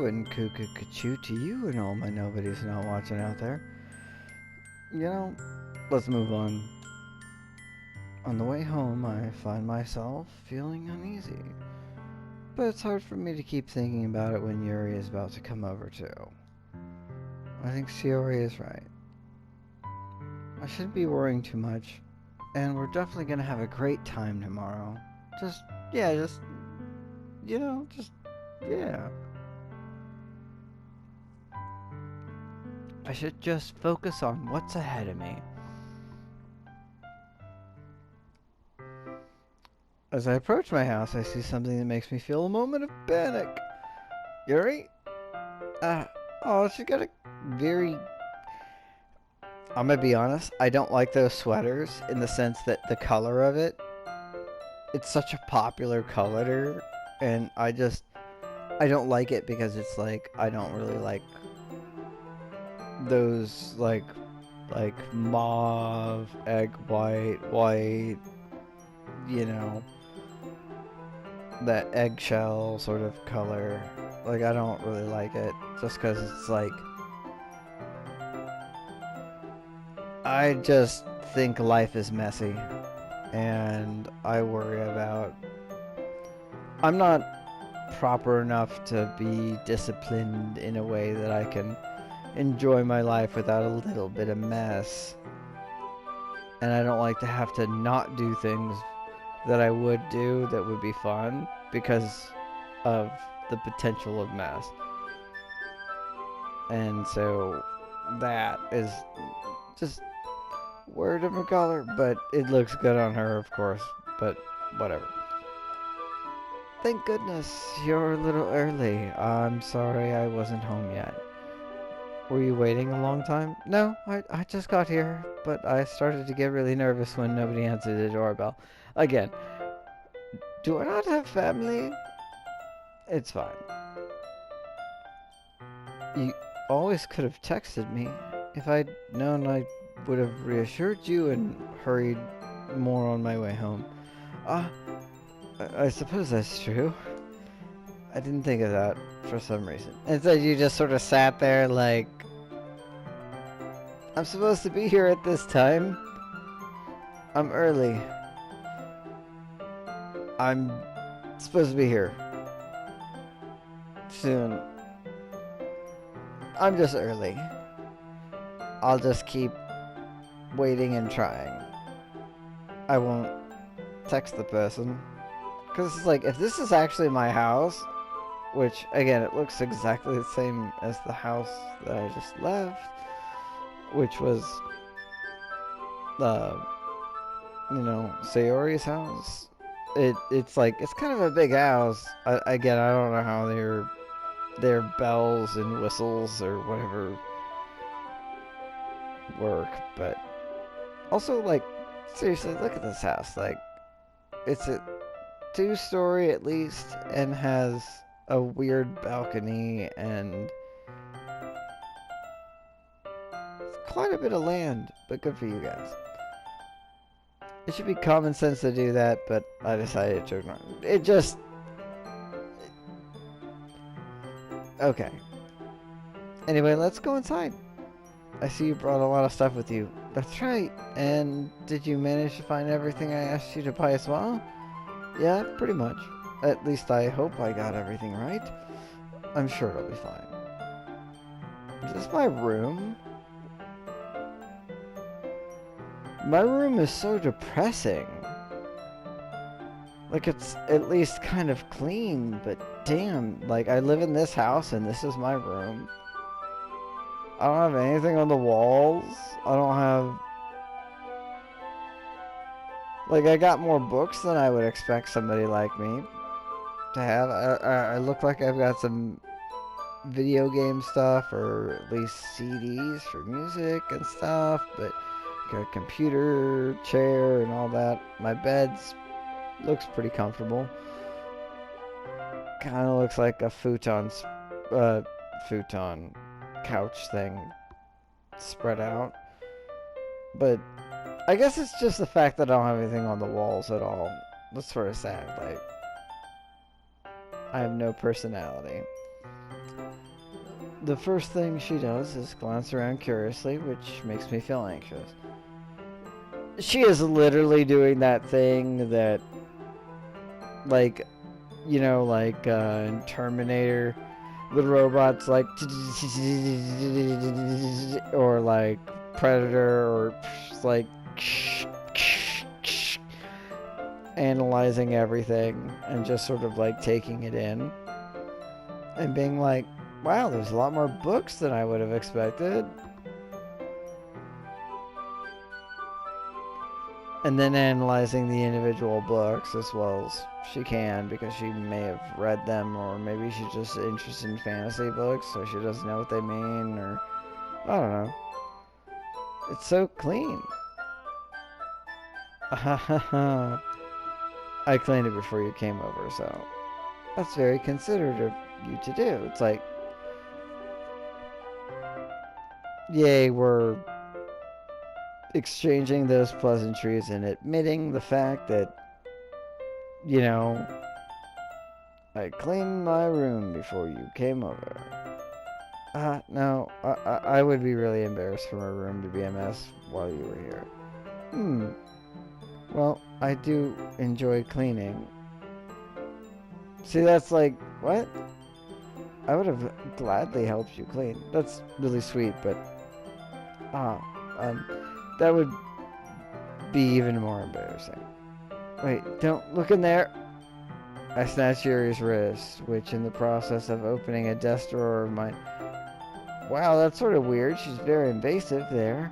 and cuckoo to you and all my nobodies not watching out there. You know, let's move on. On the way home, I find myself feeling uneasy. But it's hard for me to keep thinking about it when Yuri is about to come over too. I think Shiori is right. I shouldn't be worrying too much, and we're definitely gonna have a great time tomorrow. Just, yeah, just, yeah. I should just focus on what's ahead of me. As I approach my house, I see something that makes me feel a moment of panic. Yuri? Oh, she got a very... I'm gonna be honest, I don't like those sweaters in the sense that the color of it, it's such a popular color, and I don't like it because it's like, I don't really like those, like mauve, egg white, you know, that eggshell sort of color. Like, I don't really like it, just because it's like, I just think life is messy, and I worry about... I'm not proper enough to be disciplined in a way that I can enjoy my life without a little bit of mess. And I don't like to have to not do things that I would do that would be fun because of the potential of mess. And so that is just word of a color, but it looks good on her, of course, but whatever. Thank goodness you're a little early. I'm sorry I wasn't home yet. Were you waiting a long time? No, I just got here, but I started to get really nervous when nobody answered the doorbell. Again, do I not have family? It's fine. You always could have texted me. If I'd known, I would have reassured you and hurried more on my way home. I suppose that's true. I didn't think of that for some reason. Instead, you just sort of sat there like, I'm supposed to be here at this time. I'm early. I'm supposed to be here soon. I'm just early. I'll just keep waiting and trying. I won't text the person. Because it's like, if this is actually my house, which, again, it looks exactly the same as the house that I just left, which was, Sayori's house. It's like, it's kind of a big house. Again, I don't know how their bells and whistles or whatever work, but also, like, seriously, look at this house. Like, it's a 2-story at least, and has a weird balcony, and it's quite a bit of land, but good for you guys. It should be common sense to do that, but I decided to ignore it. It just... Okay. Anyway, let's go inside. I see you brought a lot of stuff with you. That's right. And did you manage to find everything I asked you to buy as well? Yeah, pretty much. At least I hope I got everything right. I'm sure it'll be fine. Is this my room? My room is so depressing. Like, it's at least kind of clean, but damn, like, I live in this house and this is my room. I don't have anything on the walls. I don't have... Like, I got more books than I would expect somebody like me to have. I look like I've got some video game stuff, or at least CDs for music and stuff, but got a computer, chair, and all that. My bed's looks pretty comfortable. Kind of looks like a futon couch thing spread out. But I guess it's just the fact that I don't have anything on the walls at all. That's sort of sad. Like, I have no personality. the first thing she does is glance around curiously, which makes me feel anxious. She is literally doing that thing that, like, you know, like in Terminator, the robots like, or like Predator, or like analyzing everything and just sort of like taking it in and being like, wow, there's a lot more books than I would have expected. And then analyzing the individual books as well as she can, because she may have read them, or maybe she's just interested in fantasy books, so she doesn't know what they mean, or I don't know. It's so clean. I cleaned it before you came over, so that's very considerate of you to do. It's like, yay, we're exchanging those pleasantries and admitting the fact that, you know, I cleaned my room before you came over. No, I would be really embarrassed for my room to be a mess while you were here. Well, I do enjoy cleaning. See, that's like, what? I would have gladly helped you clean. That's really sweet, but that would be even more embarrassing. Wait, don't look in there. I snatched Yuri's wrist, which in the process of opening a desk drawer of mine. Wow, that's sort of weird. She's very invasive there.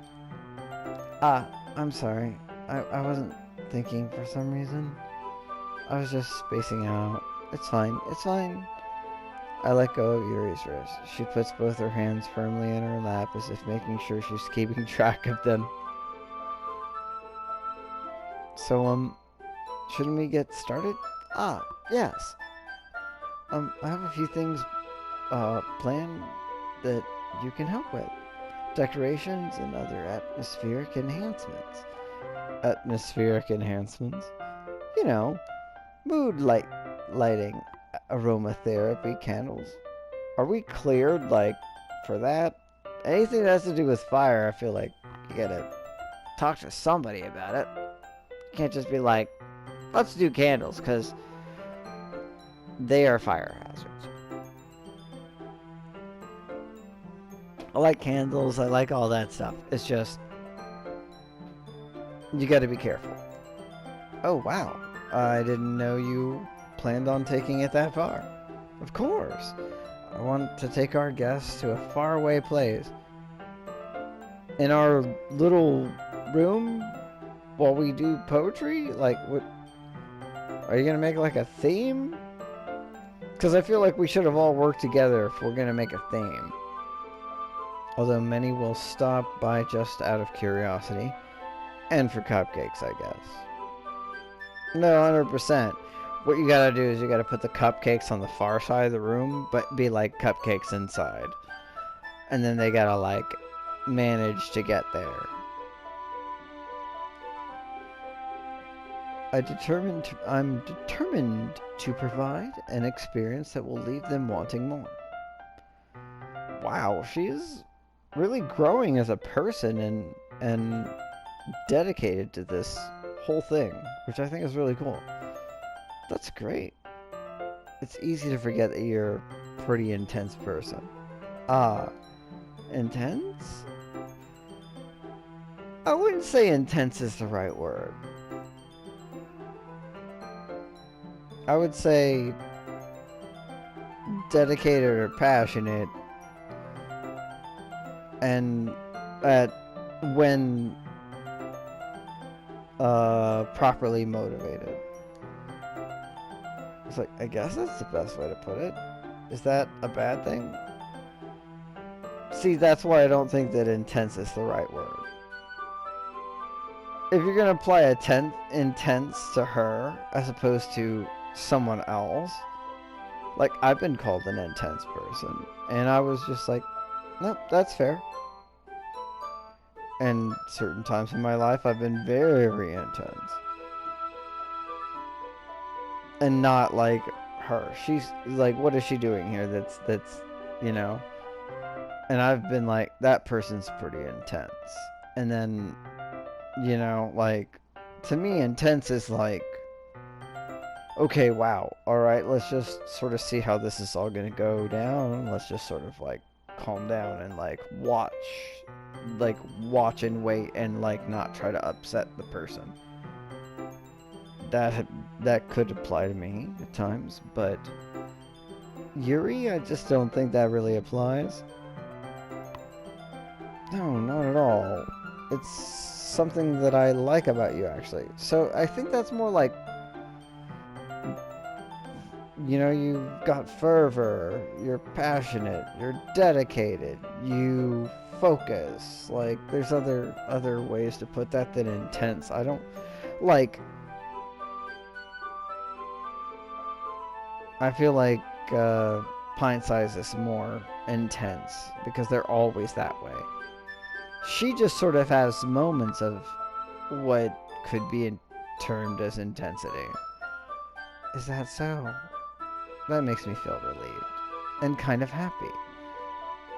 I'm sorry. I wasn't thinking for some reason. I was just spacing out. It's fine. It's fine. I let go of Yuri's wrist. She puts both her hands firmly in her lap as if making sure she's keeping track of them. So, shouldn't we get started? Yes. I have a few things, planned that you can help with. Decorations and other atmospheric enhancements. Atmospheric enhancements? You know, mood lighting, aromatherapy, candles. Are we cleared, like, for that? Anything that has to do with fire, I feel like you gotta talk to somebody about it. You can't just be like, let's do candles, because they are fire hazards. I like candles, I like all that stuff. It's just, you gotta be careful. Oh, wow. I didn't know you planned on taking it that far. Of course. I want to take our guests to a faraway place. In our little room while we do poetry? Like, what? Are you gonna make like a theme? Because I feel like we should have all worked together if we're gonna make a theme. Although many will stop by just out of curiosity. And for cupcakes, I guess. No, 100%. What you gotta do is you gotta put the cupcakes on the far side of the room, but be like cupcakes inside. And then they gotta like manage to get there. I'm determined to provide an experience that will leave them wanting more. Wow, she is really growing as a person and dedicated to this whole thing, which I think is really cool. That's great. It's easy to forget that you're a pretty intense person. Intense? I wouldn't say intense is the right word. I would say dedicated or passionate, and when properly motivated. It's like, I guess that's the best way to put it. Is that a bad thing? See, that's why I don't think that intense is the right word. If you're gonna apply intense to her as opposed to someone else, like, I've been called an intense person, and I was just like, nope, that's fair. And certain times in my life, I've been very intense. And not like her. She's like, what is she doing here? That's, you know, And I've been like, that person's pretty intense. And then, you know, like, to me, intense is like, okay, wow, alright, let's just sort of see how this is all gonna go down. Let's just sort of, like, calm down and, like, watch and wait and, like, not try to upset the person. That could apply to me at times, but Yuri, I just don't think that really applies. No, not at all. It's something that I like about you, actually. So I think that's more like, you know, you've got fervor, you're passionate, you're dedicated, you focus. Like, there's other ways to put that than intense. I don't, like, I feel like Pint Size is more intense because they're always that way. She just sort of has moments of what could be termed as intensity. Is that so? That makes me feel relieved and kind of happy.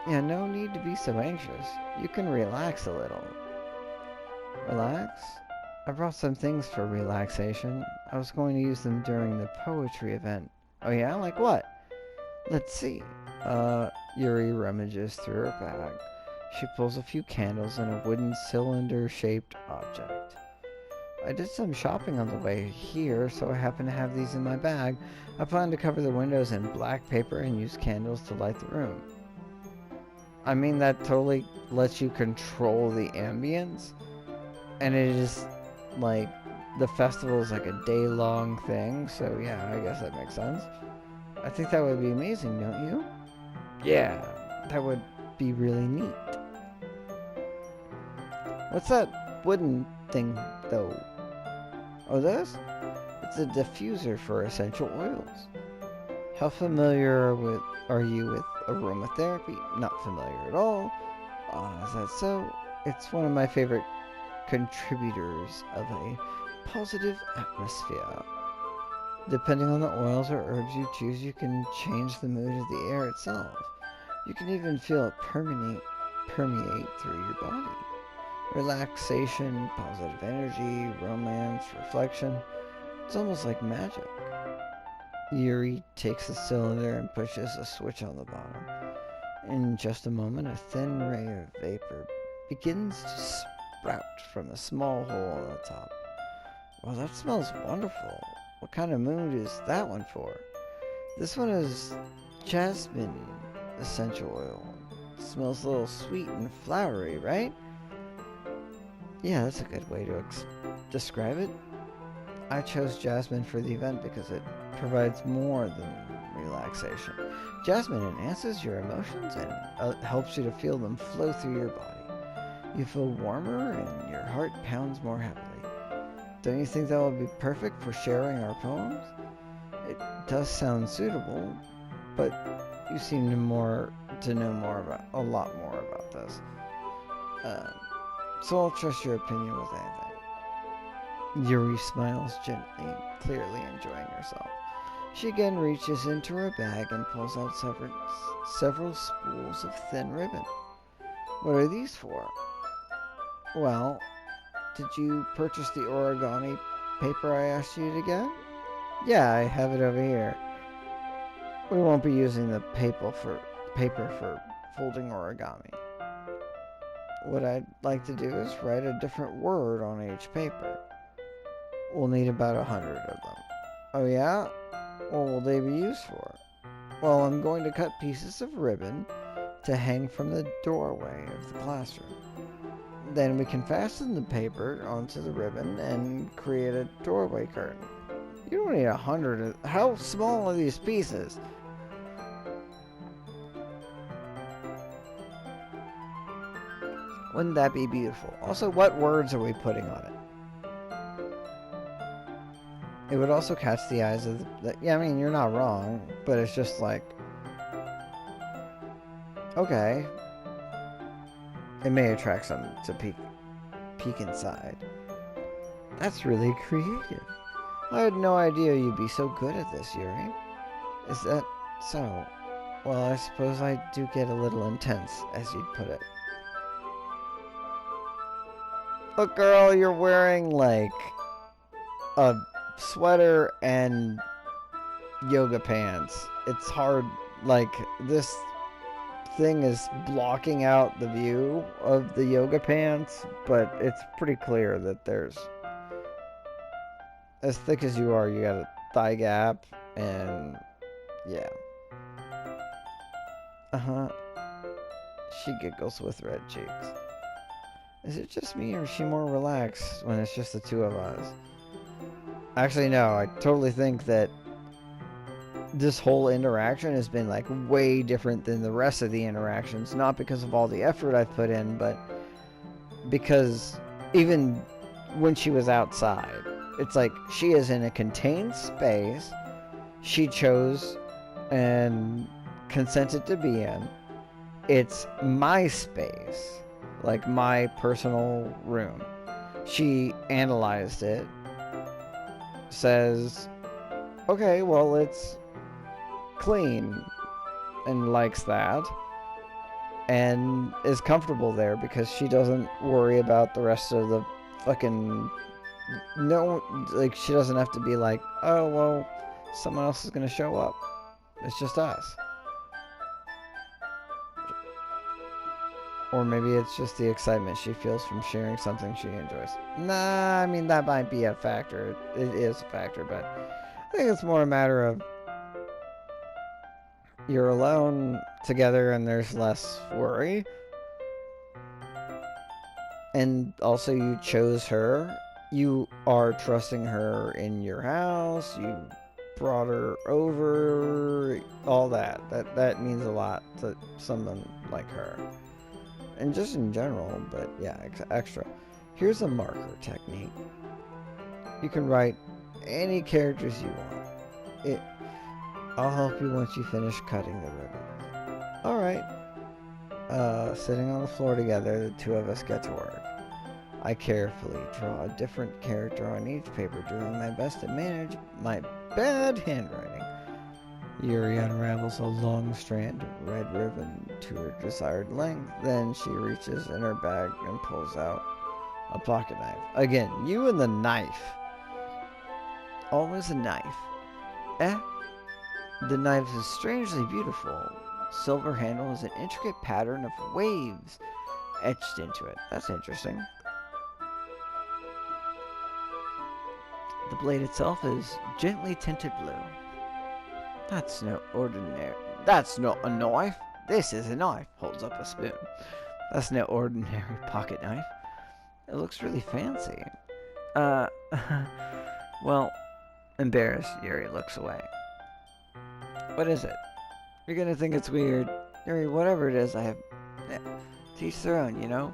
Yeah, no need to be so anxious. You can relax a little. Relax? I brought some things for relaxation. I was going to use them during the poetry event. Oh yeah? Like what? Let's see. Yuri rummages through her bag. She pulls a few candles and a wooden cylinder-shaped object. I did some shopping on the way here, so I happen to have these in my bag. I plan to cover the windows in black paper and use candles to light the room. I mean, that totally lets you control the ambience. And it is, like, the festival is like a day-long thing, so yeah, I guess that makes sense. I think that would be amazing, don't you? Yeah, that would be really neat. What's that wooden thing, though? Oh, this? It's a diffuser for essential oils. How familiar are you with aromatherapy? Not familiar at all. Is that so? It's one of my favorite contributors of a positive atmosphere. Depending on the oils or herbs you choose, you can change the mood of the air itself. You can even feel it permeate through your body. Relaxation, positive energy, romance, reflection. It's almost like magic. Yuri takes the cylinder and pushes a switch on the bottom. In just a moment, a thin ray of vapor begins to sprout from a small hole on the top. Well, that smells wonderful. What kind of mood is that one for? This one is jasmine essential oil. It smells a little sweet and flowery, right? Yeah, that's a good way to describe it. I chose jasmine for the event because it provides more than relaxation. Jasmine enhances your emotions and helps you to feel them flow through your body. You feel warmer and your heart pounds more heavily. Don't you think that would be perfect for sharing our poems? It does sound suitable, but you seem to know a lot more about this. So I'll trust your opinion with anything. Yuri smiles gently, clearly enjoying herself. She again reaches into her bag and pulls out several spools of thin ribbon. What are these for? Well, did you purchase the origami paper I asked you to get? Yeah, I have it over here. We won't be using the paper for folding origami. What I'd like to do is write a different word on each paper. We'll need about 100 of them. Oh yeah? What will they be used for? Well, I'm going to cut pieces of ribbon to hang from the doorway of the classroom. Then we can fasten the paper onto the ribbon and create a doorway curtain. You don't need 100. How small are these pieces? Wouldn't that be beautiful? Also, what words are we putting on it? It would also catch the eyes of yeah, I mean, you're not wrong, but it's just like, okay. It may attract some to peek inside. That's really creative. I had no idea you'd be so good at this, Yuri. Is that so? Well, I suppose I do get a little intense, as you'd put it. Look, girl, you're wearing, like, a sweater and yoga pants. It's hard, like, this thing is blocking out the view of the yoga pants, but it's pretty clear that there's, as thick as you are, you got a thigh gap, and yeah. Uh-huh. She giggles with red cheeks. Is it just me, or is she more relaxed when it's just the two of us? Actually, no, I totally think that this whole interaction has been, like, way different than the rest of the interactions. Not because of all the effort I've put in, but because even when she was outside, it's like she is in a contained space she chose and consented to be in. It's my space, like my personal room. She analyzed it, says, okay, well, it's clean, and likes that, and is comfortable there because she doesn't worry about the rest of the fucking, no, like, she doesn't have to be like, oh, well, someone else is gonna show up. It's just us. Or maybe it's just the excitement she feels from sharing something she enjoys. Nah, I mean, that might be a factor. It is a factor, but I think it's more a matter of you're alone together and there's less worry. And also you chose her. You are trusting her in your house. You brought her over. All that. That means a lot to someone like her. And just in general, but yeah, extra. Here's a marker technique. You can write any characters you want. I'll help you once you finish cutting the ribbon. Alright. Sitting on the floor together, the two of us get to work. I carefully draw a different character on each paper, doing my best to manage my bad handwriting. Yuri unravels a long strand of red ribbon to her desired length. Then she reaches in her bag and pulls out a pocket knife. Again, you and the knife. Always a knife. The knife is strangely beautiful. Silver handle is an intricate pattern of waves etched into it. That's interesting. The blade itself is gently tinted blue. That's no ordinary. That's not a knife. This is a knife. Holds up a spoon. That's no ordinary pocket knife. It looks really fancy. Well, embarrassed, Yuri looks away. What is it? You're gonna think it's weird. Yuri, whatever it is, I have... to each their own, you know?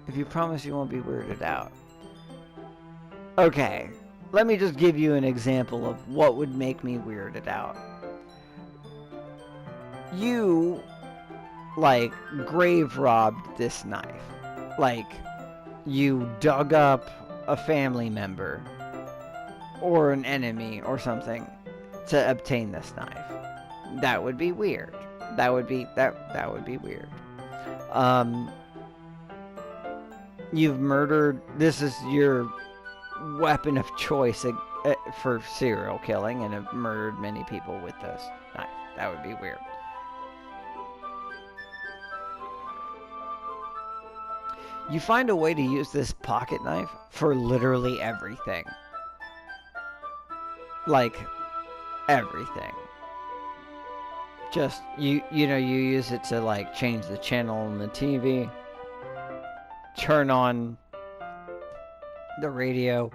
If you promise you won't be weirded out. Okay. Let me just give you an example of what would make me weirded out. You, like, grave robbed this knife. Like, you dug up a family member or an enemy or something to obtain this knife. That would be weird. That would be weird. You've murdered. This is your weapon of choice for serial killing, and have murdered many people with this knife. That would be weird. You find a way to use this pocket knife for literally everything. Like, everything. Just, you know, you use it to, like, change the channel on the TV, turn on the radio,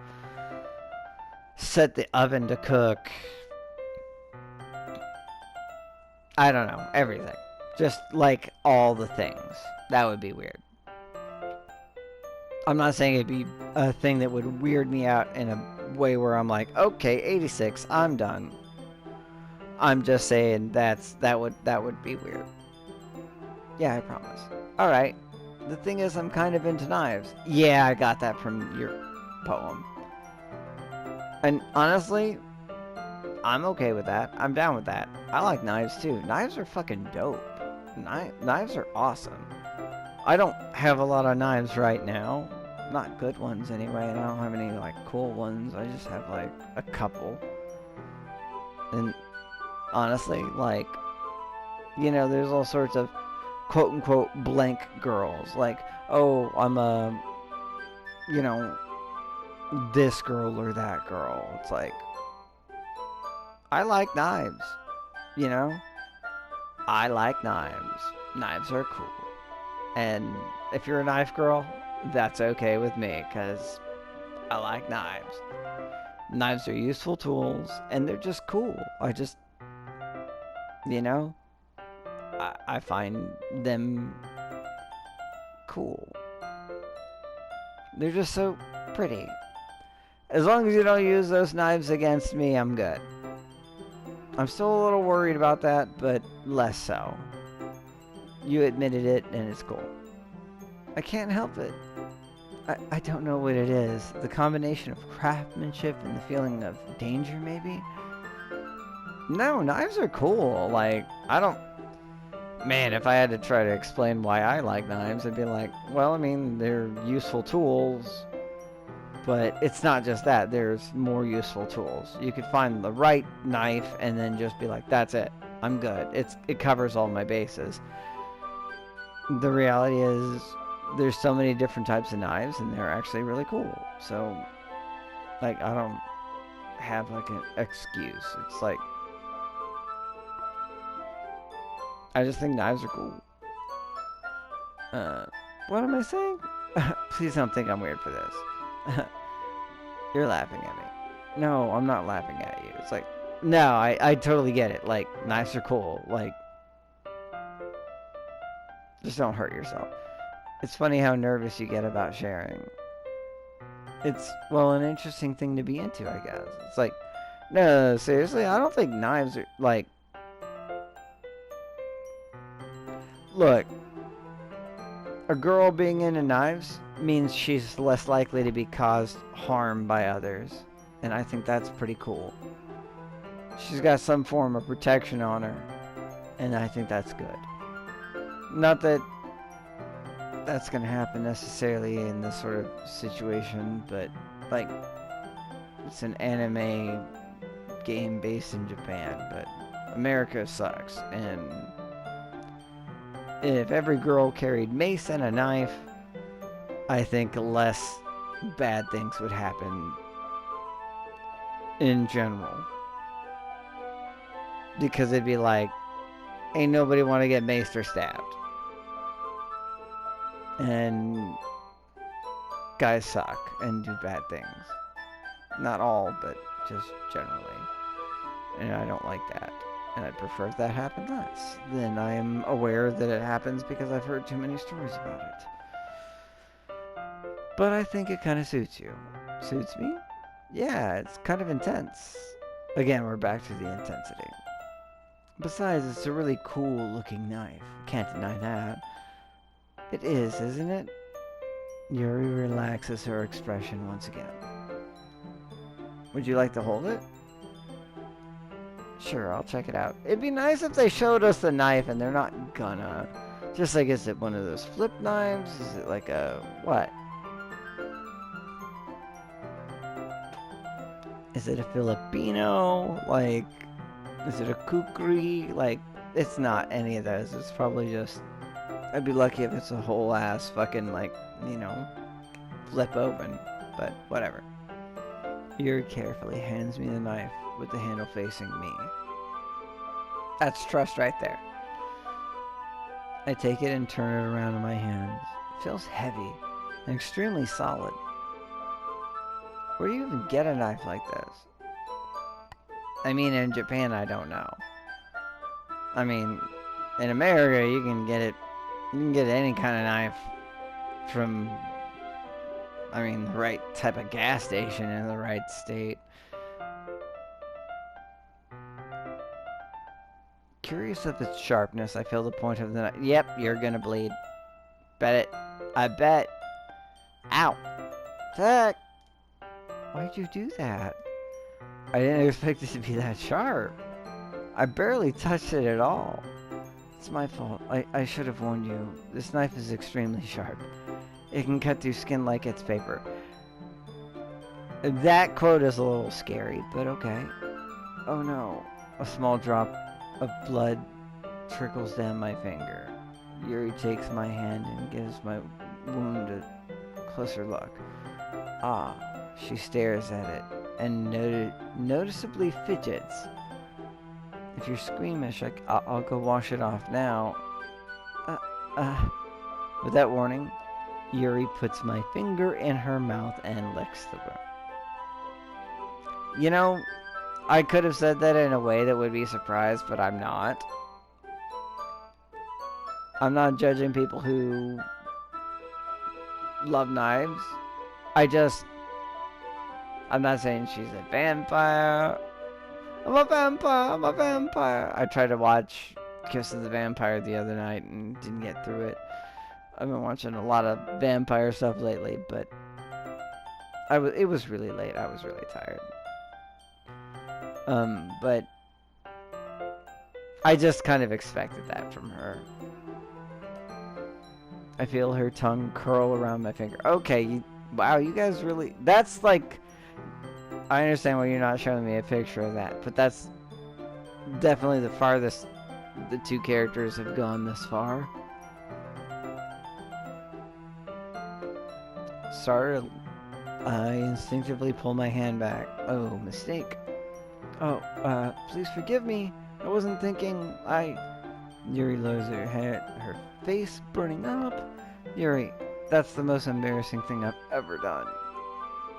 set the oven to cook. I don't know, everything. Just, like, all the things. That would be weird. I'm not saying it'd be a thing that would weird me out in a way where I'm like, okay, 86, I'm done. I'm just saying that would be weird. Yeah, I promise. Alright. The thing is, I'm kind of into knives. Yeah, I got that from your poem. And honestly, I'm okay with that. I'm down with that. I like knives too. Knives are fucking dope. Knives are awesome. I don't have a lot of knives right now. Not good ones anyway, and I don't have any like cool ones. I just have like a couple. And honestly, like, you know, there's all sorts of quote unquote blank girls. Like, oh, I'm a, you know, this girl or that girl. It's like, I like knives, you know? I like knives. Knives are cool. And if you're a knife girl, that's okay with me, because I like knives. Knives are useful tools, and they're just cool. I just, you know, I find them cool. They're just so pretty. As long as you don't use those knives against me, I'm good. I'm still a little worried about that, but less so. You admitted it, and it's cool. I can't help it. I don't know what it is. The combination of craftsmanship and the feeling of danger, maybe? No, knives are cool. Like, I don't... Man, if I had to try to explain why I like knives, I'd be like, well, I mean, they're useful tools. But it's not just that. There's more useful tools. You could find the right knife and then just be like, that's it. I'm good. It covers all my bases. The reality is, there's so many different types of knives, and they're actually really cool. So, like, I don't have, like, an excuse. It's like, I just think knives are cool. What am I saying? Please don't think I'm weird for this. You're laughing at me. No, I'm not laughing at you. It's like, no, I totally get it. Like, knives are cool. Like, just don't hurt yourself. It's funny how nervous you get about sharing. It's, well, an interesting thing to be into, I guess. It's like, no, seriously, I don't think knives are, like... Look, a girl being into knives means she's less likely to be caused harm by others. And I think that's pretty cool. She's got some form of protection on her. And I think that's good. Not that that's going to happen necessarily in this sort of situation, but, like, it's an anime game based in Japan, but America sucks, and if every girl carried mace and a knife, I think less bad things would happen in general. Because it'd be like, ain't nobody want to get maced or stabbed. And guys suck and do bad things. Not all, but just generally. And I don't like that. And I'd prefer if that happened less. Then I am aware that it happens because I've heard too many stories about it. But I think it kind of suits you. Suits me? Yeah, it's kind of intense. Again, we're back to the intensity. Besides, it's a really cool looking knife. Can't deny that. It is, isn't it? Yuri relaxes her expression once again. Would you like to hold it? Sure, I'll check it out. It'd be nice if they showed us the knife, and they're not gonna. Just like, is it one of those flip knives? Is it like a... what? Is it a Filipino? Like, is it a kukri? Like, it's not any of those. It's probably just... I'd be lucky if it's a whole ass fucking, like, you know, flip open. But whatever. Yuri carefully hands me the knife with the handle facing me. That's trust right there. I take it and turn it around in my hands. It feels heavy and extremely solid. Where do you even get a knife like this? I mean, in Japan, I don't know. I mean, in America, you can get it. You can get any kind of knife from, I mean, the right type of gas station in the right state. Curious of its sharpness, I feel the point of the knife. Yep, you're gonna bleed. Bet it. I bet. Ow. Heck. Why'd you do that? I didn't expect it to be that sharp. I barely touched it at all. It's my fault. I should have warned you. This knife is extremely sharp. It can cut through skin like it's paper. That quote is a little scary, but okay. Oh no. A small drop of blood trickles down my finger. Yuri takes my hand and gives my wound a closer look. Ah, she stares at it and noticeably fidgets. If you're squeamish, I'll go wash it off now. With that warning, Yuri puts my finger in her mouth and licks the wound. You know, I could have said that in a way that would be surprised, but I'm not. I'm not judging people who love knives. I'm not saying she's a vampire. I'm a vampire, I'm a vampire. I tried to watch Kiss of the Vampire the other night and didn't get through it. I've been watching a lot of vampire stuff lately, but it was really late. I was really tired. But I just kind of expected that from her. I feel her tongue curl around my finger. Okay, wow, you guys really... That's like... I understand why you're not showing me a picture of that, but that's definitely the farthest the two characters have gone this far. Startled, I instinctively pull my hand back. Oh, mistake. Oh, please forgive me. I wasn't thinking. Yuri lowers her head, her face burning up. Yuri, that's the most embarrassing thing I've ever done.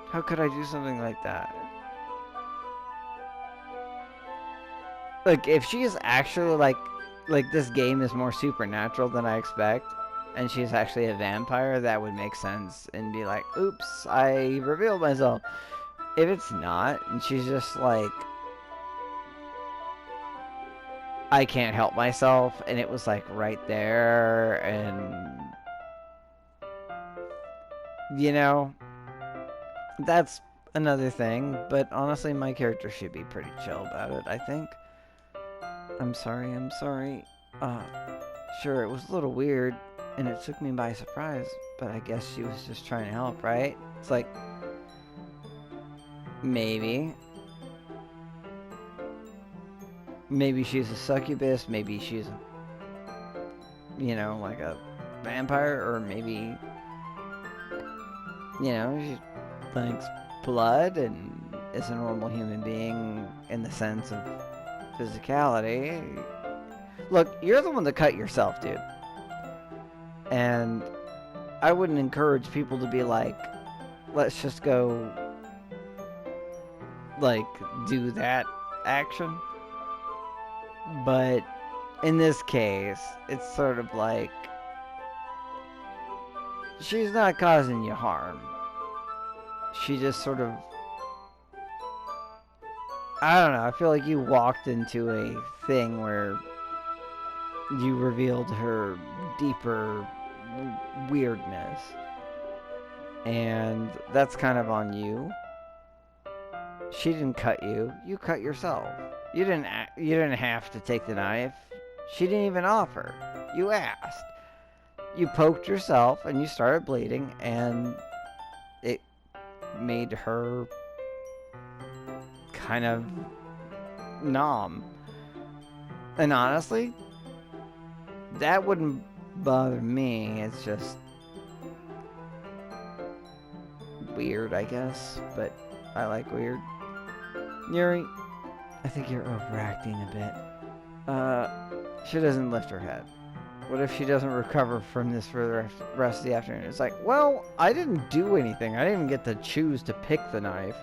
How could I do something like that? Look, if she is actually like this game is more supernatural than I expect, and she's actually a vampire, that would make sense and be like, oops, I revealed myself. If it's not, and she's just like, I can't help myself, and it was like right there, and you know, that's another thing, but honestly my character should be pretty chill about it, I think. I'm sorry. Sure, it was a little weird, and it took me by surprise, but I guess she was just trying to help, right? It's like, maybe she's a succubus, maybe she's, you know, like a vampire, or maybe, you know, she likes blood and is a normal human being in the sense of physicality. Look, you're the one that cut yourself, dude. And I wouldn't encourage people to be like, let's just go, like, do that action. But in this case, it's sort of like, she's not causing you harm. She just sort of, I don't know, I feel like you walked into a thing where you revealed her deeper weirdness. And that's kind of on you. She didn't cut you. You cut yourself. You didn't have to take the knife. She didn't even offer. You asked. You poked yourself and you started bleeding, and it made her kind of numb. And honestly, that wouldn't bother me. It's just weird, I guess. But I like weird. Yuri, I think you're overacting a bit. She doesn't lift her head. What if she doesn't recover from this for the rest of the afternoon? It's like, well, I didn't do anything. I didn't get to choose to pick the knife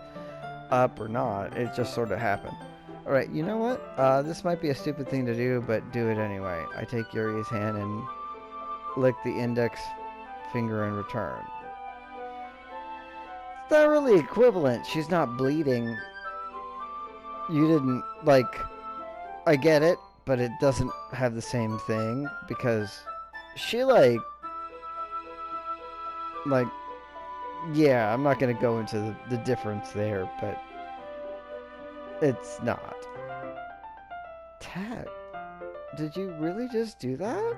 up or not. It just sort of happened. Alright, you know what? This might be a stupid thing to do, but do it anyway. I take Yuri's hand and lick the index finger in return. It's not really equivalent. She's not bleeding. You didn't, like, I get it, but it doesn't have the same thing, because she, like, yeah, I'm not going to go into the difference there, but It's not. Tat, did you really just do that?